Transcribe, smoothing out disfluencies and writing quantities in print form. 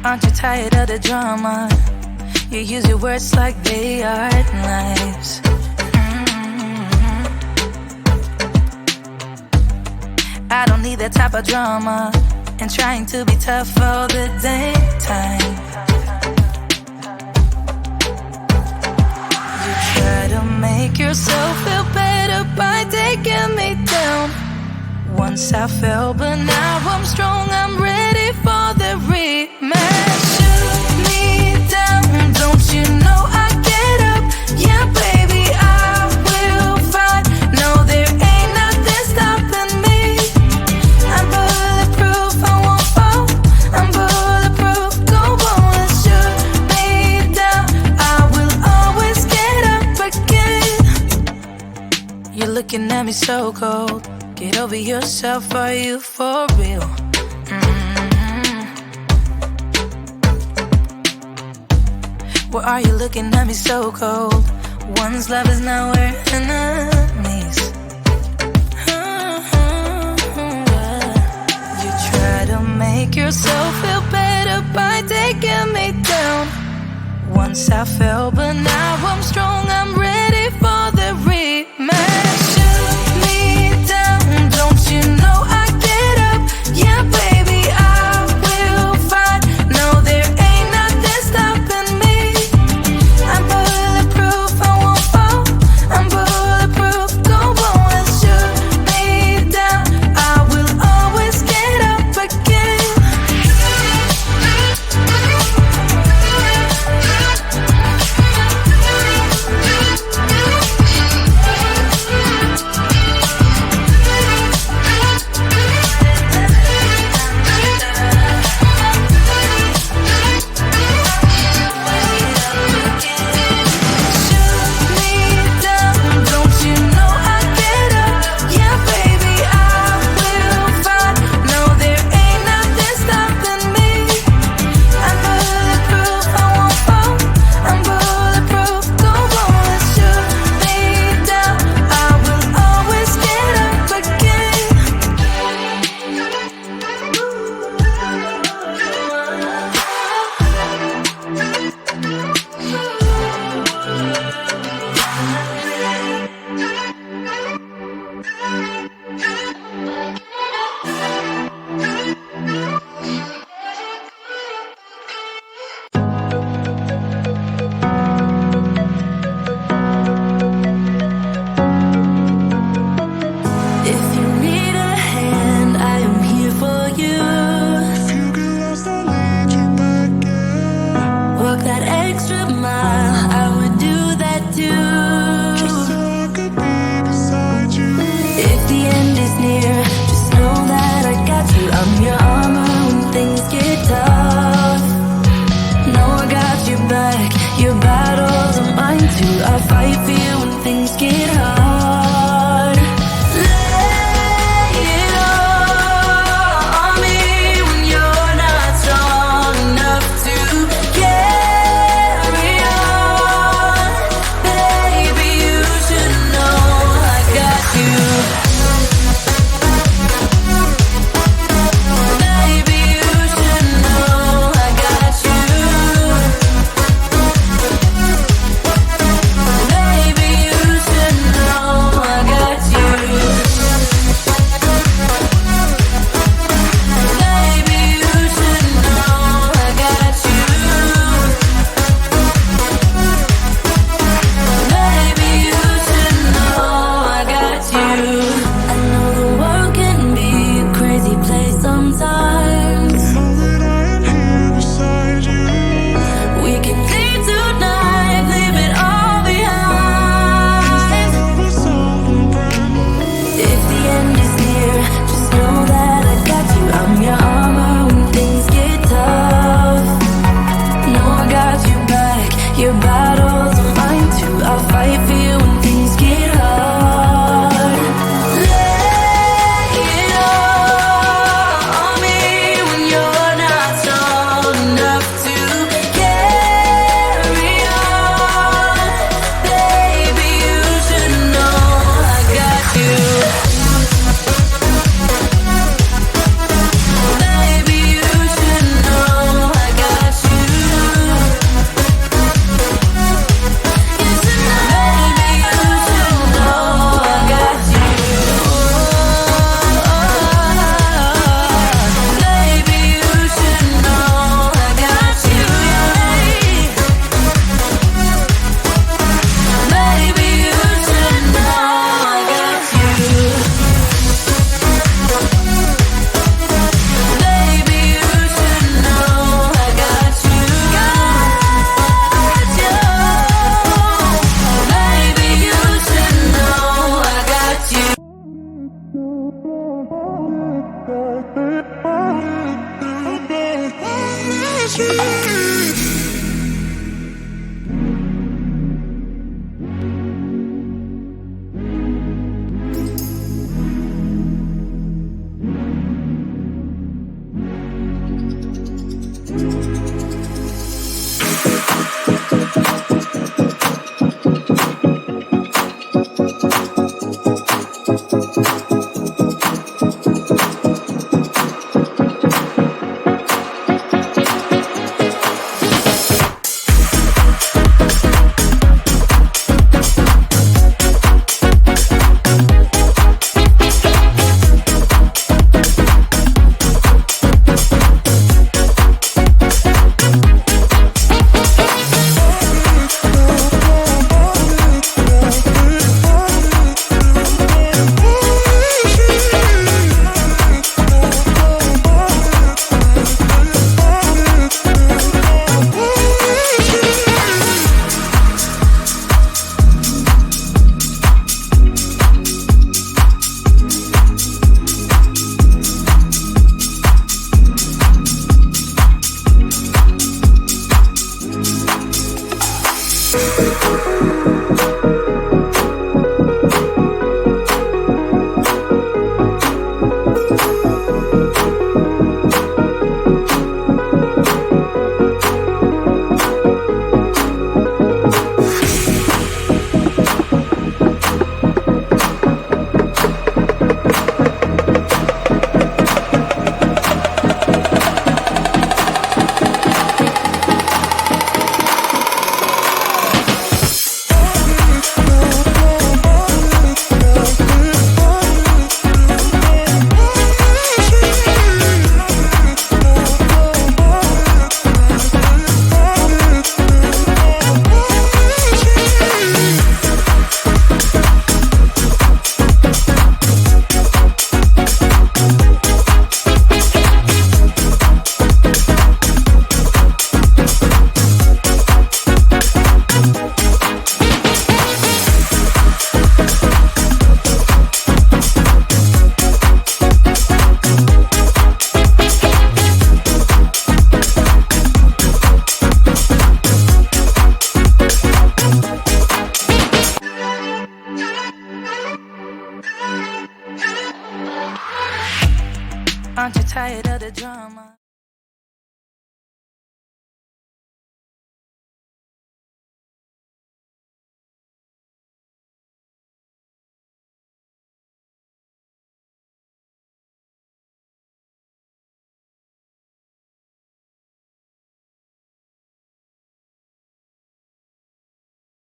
Aren't you tired of the drama? You use your words like they are knives. I don't need that type of drama and trying to be tough all the daytime. You try to make yourself feel better by taking me down. Once I fell, but now I'm strong, I'm ready for the rematch. Shoot me down, don't you know I get up? Yeah, baby, I will fight. No, there ain't nothing stopping me. I'm bulletproof, I won't fall. I'm bulletproof, go on, shoot me down. I will always get up again. You're looking at me so cold. Get over yourself, are you for real? Why are you looking at me so cold? One's love is now we're enemies. You try to make yourself feel better by taking me down. Once I fell, but now I'm strong, I'm ready for the rematch. Shoot me down, don't you know I get up? Yeah, baby, I will fight. No, there ain't nothing stopping me. I'm bulletproof, I won't fall. I'm bulletproof, go on, shoot me down. I will always get up again.